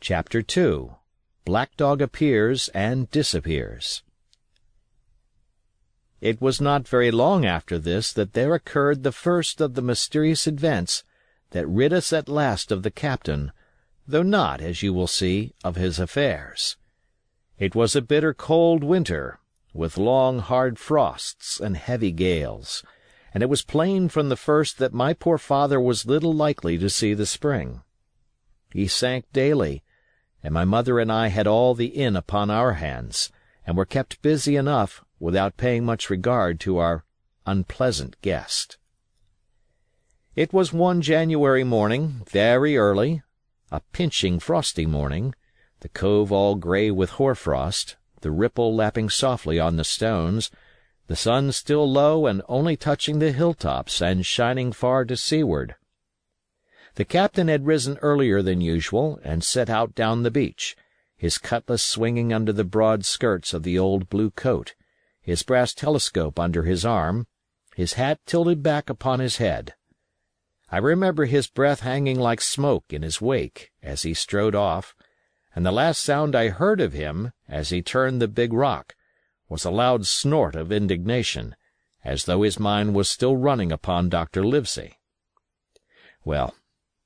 Chapter 2. Black Dog Appears and Disappears. It was not very long after this that there occurred the first of the mysterious events that rid us at last of the captain, though not, as you will see, of his affairs. It was a bitter cold winter, with long hard frosts and heavy gales, and it was plain from the first that my poor father was little likely to see the spring. He sank daily, and my mother and I had all the inn upon our hands, and were kept busy enough without paying much regard to our unpleasant guest. It was one January morning, very early, a pinching frosty morning, the cove all grey with hoar-frost, the ripple lapping softly on the stones, the sun still low and only touching the hilltops and shining far to seaward. The captain had risen earlier than usual and set out down the beach, his cutlass swinging under the broad skirts of the old blue coat, his brass telescope under his arm, his hat tilted back upon his head. I remember his breath hanging like smoke in his wake as he strode off, and the last sound I heard of him, as he turned the big rock, was a loud snort of indignation, as though his mind was still running upon Dr. Livesey. Well,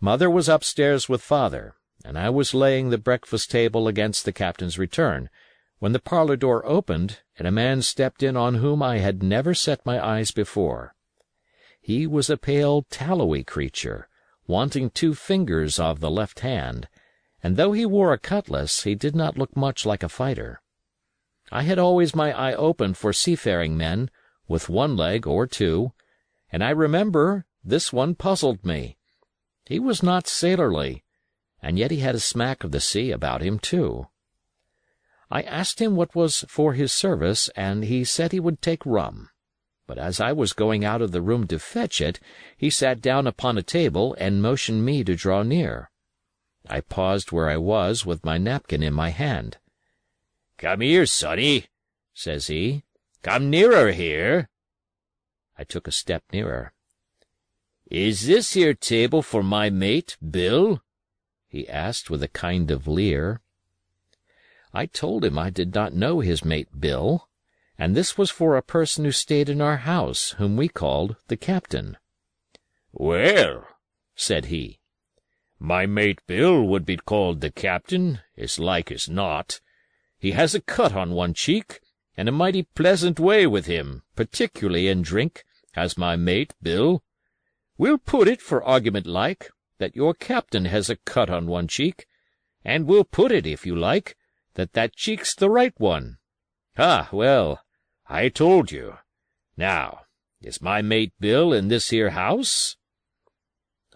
Mother was upstairs with Father, and I was laying the breakfast table against the captain's return, when the parlor door opened and a man stepped in on whom I had never set my eyes before. He was a pale, tallowy creature, wanting 2 fingers of the left hand, and though he wore a cutlass, he did not look much like a fighter. I had always my eye open for seafaring men, with 1 leg or 2, and I remember this one puzzled me. He was not sailorly, and yet he had a smack of the sea about him, too. I asked him what was for his service, and he said he would take rum. But as I was going out of the room to fetch it, he sat down upon a table and motioned me to draw near. I paused where I was with my napkin in my hand. "Come here, sonny," says he. "Come nearer here." I took a step nearer. "Is this here table for my mate, Bill?" he asked with a kind of leer. I told him I did not know his mate Bill, and this was for a person who stayed in our house, whom we called the captain. "Well," said he, "my mate Bill would be called the captain, as like as not. He has a cut on one cheek, and a mighty pleasant way with him, particularly in drink, has my mate Bill. We'll put it, for argument like, that your captain has a cut on one cheek, and we'll put it, if you like, that cheek's the right one. Ah, well, I told you. Now, is my mate Bill in this here house?"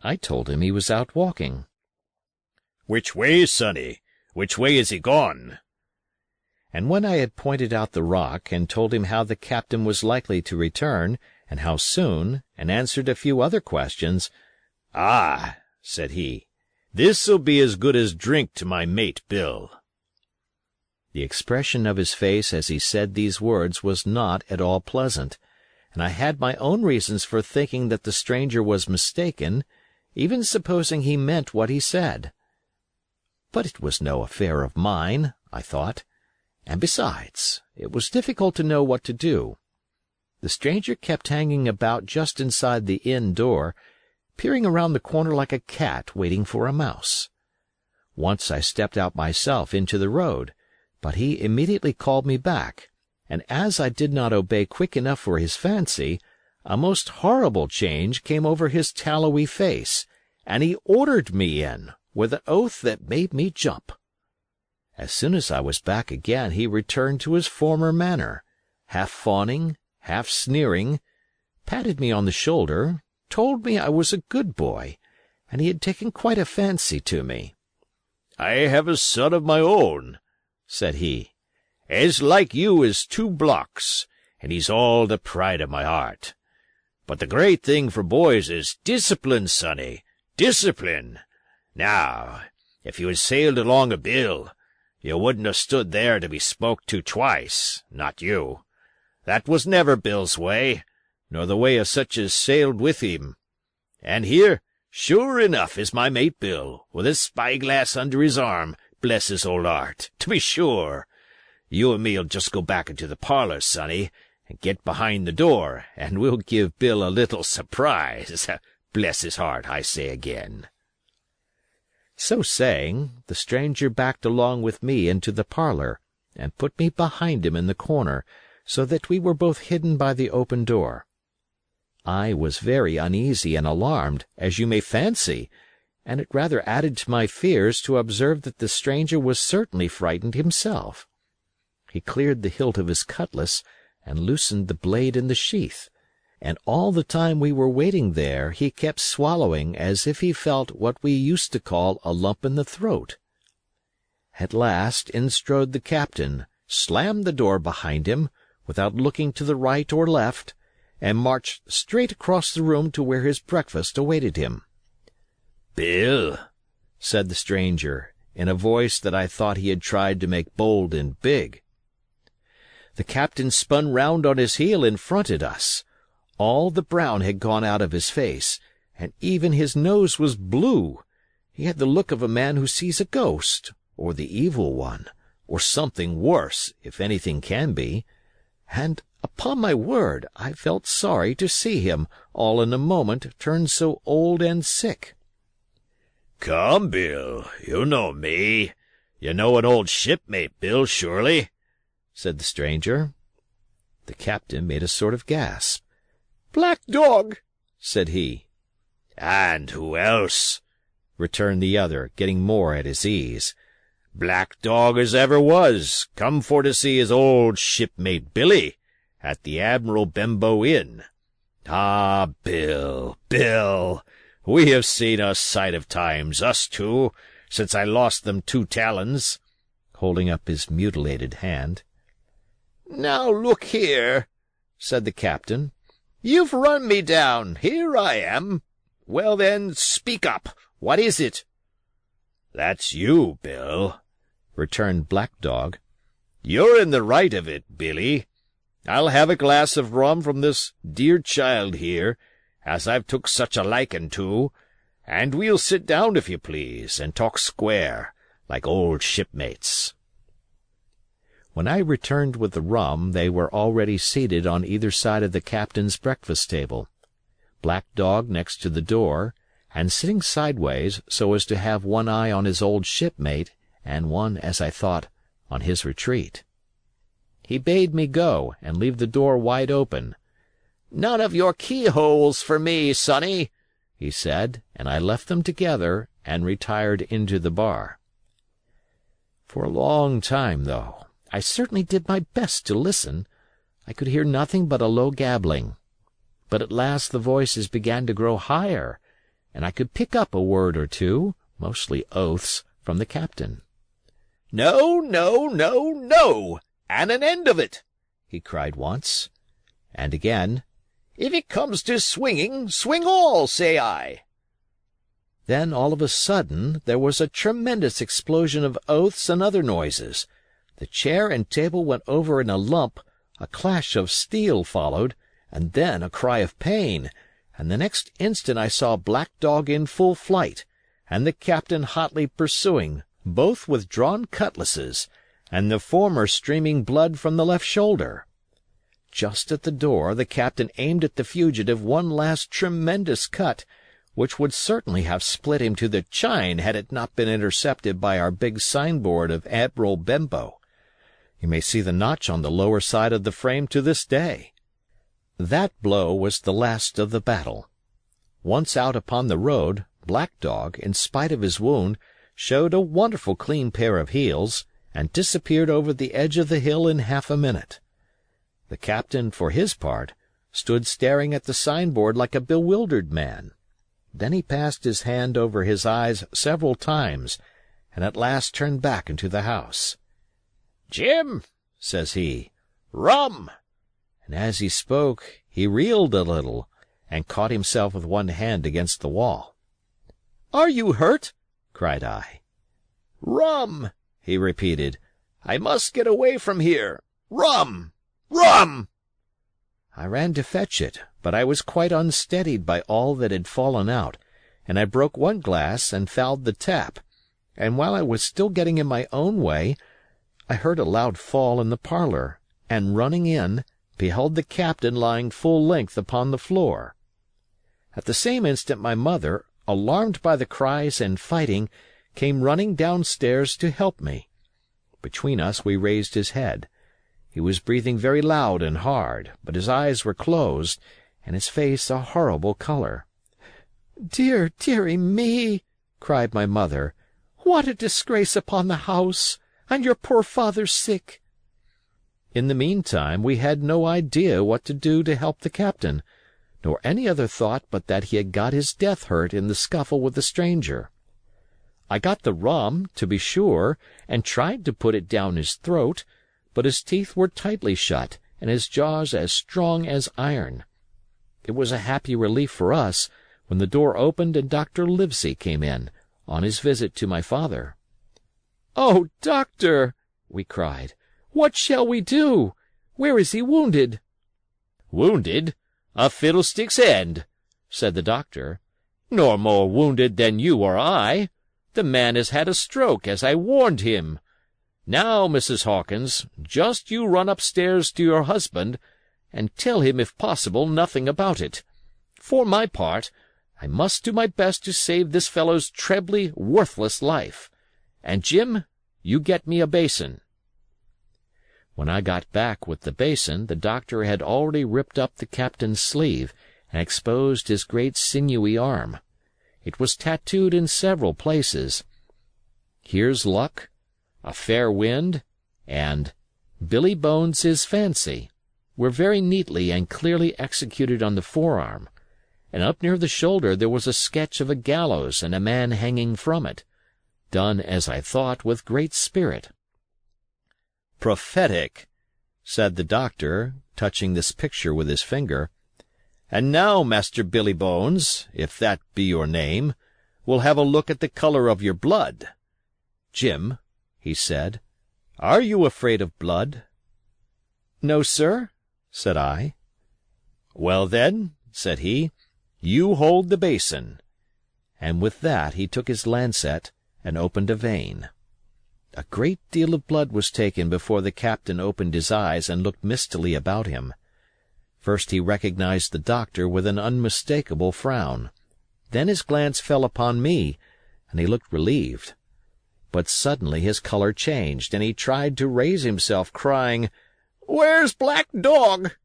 I told him he was out walking. "Which way, sonny? Which way is he gone?" And when I had pointed out the rock and told him how the captain was likely to return, and how soon, and answered a few other questions, "Ah," said he, "this'll be as good as drink to my mate Bill." The expression of his face as he said these words was not at all pleasant, and I had my own reasons for thinking that the stranger was mistaken, even supposing he meant what he said. But it was no affair of mine, I thought, and besides, it was difficult to know what to do. The stranger kept hanging about just inside the inn door, peering around the corner like a cat waiting for a mouse. Once I stepped out myself into the road, but he immediately called me back, and as I did not obey quick enough for his fancy, a most horrible change came over his tallowy face, and he ordered me in, with an oath that made me jump. As soon as I was back again, he returned to his former manner, half fawning, half sneering, patted me on the shoulder, told me I was a good boy, and he had taken quite a fancy to me. "I have a son of my own," said he, "as like you as 2 blocks, and he's all the pride of my heart. But the great thing for boys is discipline, sonny, discipline. Now, if you had sailed along a Bill, you wouldn't have stood there to be spoke to twice, not you. That was never Bill's way, nor the way of such as sailed with him. And here, sure enough, is my mate Bill, with his spyglass under his arm, bless his old heart, to be sure. You and me'll just go back into the parlor, sonny, and get behind the door, and we'll give Bill a little surprise. Bless his heart, I say again." So saying, the stranger backed along with me into the parlor, and put me behind him in the corner, so that we were both hidden by the open door. I was very uneasy and alarmed, as you may fancy, and it rather added to my fears to observe that the stranger was certainly frightened himself. He cleared the hilt of his cutlass and loosened the blade in the sheath, and all the time we were waiting there he kept swallowing as if he felt what we used to call a lump in the throat. At last in strode the captain, slammed the door behind him, without looking to the right or left, and marched straight across the room to where his breakfast awaited him. "Bill," said the stranger, in a voice that I thought he had tried to make bold and big. The captain spun round on his heel and fronted us. All the brown had gone out of his face, and even his nose was blue. He had the look of a man who sees a ghost, or the evil one, or something worse, if anything can be, and, upon my word, I felt sorry to see him, all in a moment, turn so old and sick. "Come, Bill, you know me. You know an old shipmate, Bill, surely?" said the stranger. The captain made a sort of gasp. "Black Dog," said he. "And who else?" returned the other, getting more at his ease. "Black Dog as ever was, come for to see his old shipmate Billy, at the Admiral Benbow Inn. Ah, Bill, Bill, we have seen a sight of times, us two, since I lost them 2 talons," holding up his mutilated hand. "Now look here," said the captain. "You've run me down. Here I am. Well, then, speak up. What is it?" "That's you, Bill," returned Black Dog. "You're in the right of it, Billy. I'll have a glass of rum from this dear child here, as I've took such a likin' to, and we'll sit down, if you please, and talk square, like old shipmates." When I returned with the rum, they were already seated on either side of the captain's breakfast table, Black Dog next to the door, and sitting sideways so as to have one eye on his old shipmate and one, as I thought, on his retreat. He bade me go and leave the door wide open. "None of your keyholes for me, sonny," he said, and I left them together and retired into the bar. For a long time, though, I certainly did my best to listen. I could hear nothing but a low gabbling. But at last the voices began to grow higher, and I could pick up a word or two, mostly oaths, from the captain. "No, no, no, no, and an end of it," he cried once. And again, "If it comes to swinging, swing all, say I." Then all of a sudden there was a tremendous explosion of oaths and other noises. The chair and table went over in a lump, a clash of steel followed, and then a cry of pain, and the next instant I saw Black Dog in full flight, and the captain hotly pursuing, both with drawn cutlasses, and the former streaming blood from the left shoulder. Just at the door the captain aimed at the fugitive one last tremendous cut, which would certainly have split him to the chine had it not been intercepted by our big signboard of Admiral Benbow. You may see the notch on the lower side of the frame to this day. That blow was the last of the battle. Once out upon the road, Black Dog, in spite of his wound, showed a wonderful clean pair of heels, and disappeared over the edge of the hill in half a minute. The captain, for his part, stood staring at the signboard like a bewildered man. Then he passed his hand over his eyes several times, and at last turned back into the house. "Jim," says he, "rum!" And as he spoke he reeled a little, and caught himself with one hand against the wall. "Are you hurt?" cried I. "Rum!" he repeated. "I must get away from here. Rum! Rum!" I ran to fetch it, but I was quite unsteadied by all that had fallen out, and I broke one glass and fouled the tap, and while I was still getting in my own way, I heard a loud fall in the parlor, and running in, beheld the captain lying full length upon the floor. At the same instant my mother, alarmed by the cries and fighting, came running downstairs to help me. Between us we raised his head. He was breathing very loud and hard, but his eyes were closed, and his face a horrible color. "Dear, dearie me!" cried my mother. "What a disgrace upon the house! And your poor father sick!" In the meantime we had no idea what to do to help the captain, nor any other thought but that he had got his death hurt in the scuffle with the stranger. I got the rum, to be sure, and tried to put it down his throat, but his teeth were tightly shut, and his jaws as strong as iron. It was a happy relief for us when the door opened and Dr. Livesey came in, on his visit to my father. "Oh, doctor!" we cried. "What shall we do? Where is he wounded?" "Wounded? A fiddlestick's end," said the doctor. "Nor more wounded than you or I. The man has had a stroke, as I warned him. Now, Mrs. Hawkins, just you run upstairs to your husband, and tell him, if possible, nothing about it. For my part, I must do my best to save this fellow's trebly worthless life. And, Jim, you get me a basin." When I got back with the basin, the doctor had already ripped up the captain's sleeve and exposed his great sinewy arm. It was tattooed in several places. "Here's luck," "A fair wind," and "Billy Bones's fancy" were very neatly and clearly executed on the forearm, and up near the shoulder there was a sketch of a gallows and a man hanging from it, done, as I thought, with great spirit. "Prophetic," said the doctor, touching this picture with his finger. "And now, Master Billy Bones, if that be your name, we'll have a look at the color of your blood. Jim," he said, "are you afraid of blood?" "No, sir," said I. "Well, then," said he, "you hold the basin." And with that he took his lancet and opened a vein. A great deal of blood was taken before the captain opened his eyes and looked mistily about him. First he recognized the doctor with an unmistakable frown. Then his glance fell upon me, and he looked relieved. But suddenly his color changed, and he tried to raise himself, crying, "Where's Black Dog?"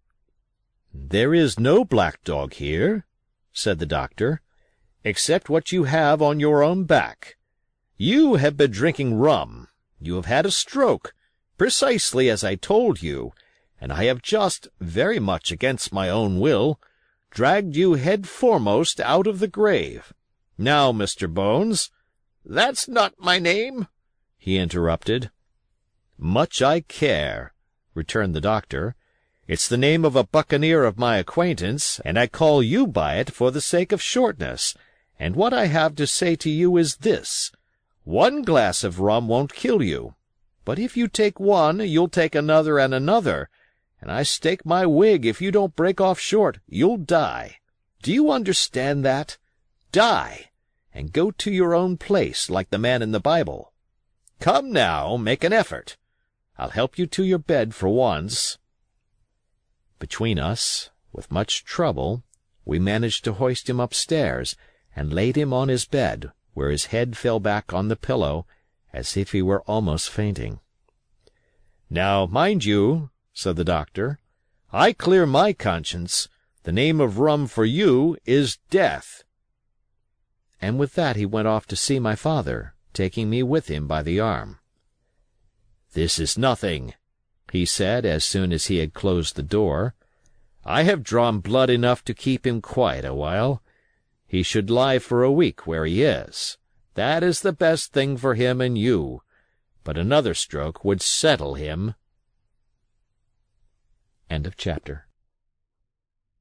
"There is no Black Dog here," said the doctor, "except what you have on your own back. You have been drinking rum. You have had a stroke, precisely as I told you, and I have just, very much against my own will, dragged you head foremost out of the grave. Now, Mr. Bones—" "That's not my name," he interrupted. "Much I care," returned the doctor. "It's the name of a buccaneer of my acquaintance, and I call you by it for the sake of shortness, and what I have to say to you is this. One glass of rum won't kill you, but if you take one you'll take another and another, and I stake my wig if you don't break off short you'll die. Do you understand that? Die, and go to your own place like the man in the Bible. Come now, make an effort. I'll help you to your bed for once." Between us, with much trouble, we managed to hoist him upstairs and laid him on his bed, where his head fell back on the pillow as if he were almost fainting. "Now, mind you," said the doctor, "I clear my conscience. The name of rum for you is death." And with that he went off to see my father, taking me with him by the arm. "This is nothing," he said as soon as he had closed the door. "I have drawn blood enough to keep him quiet a while. He should lie for a week where he is. That is the best thing for him and you. But another stroke would settle him." End of chapter.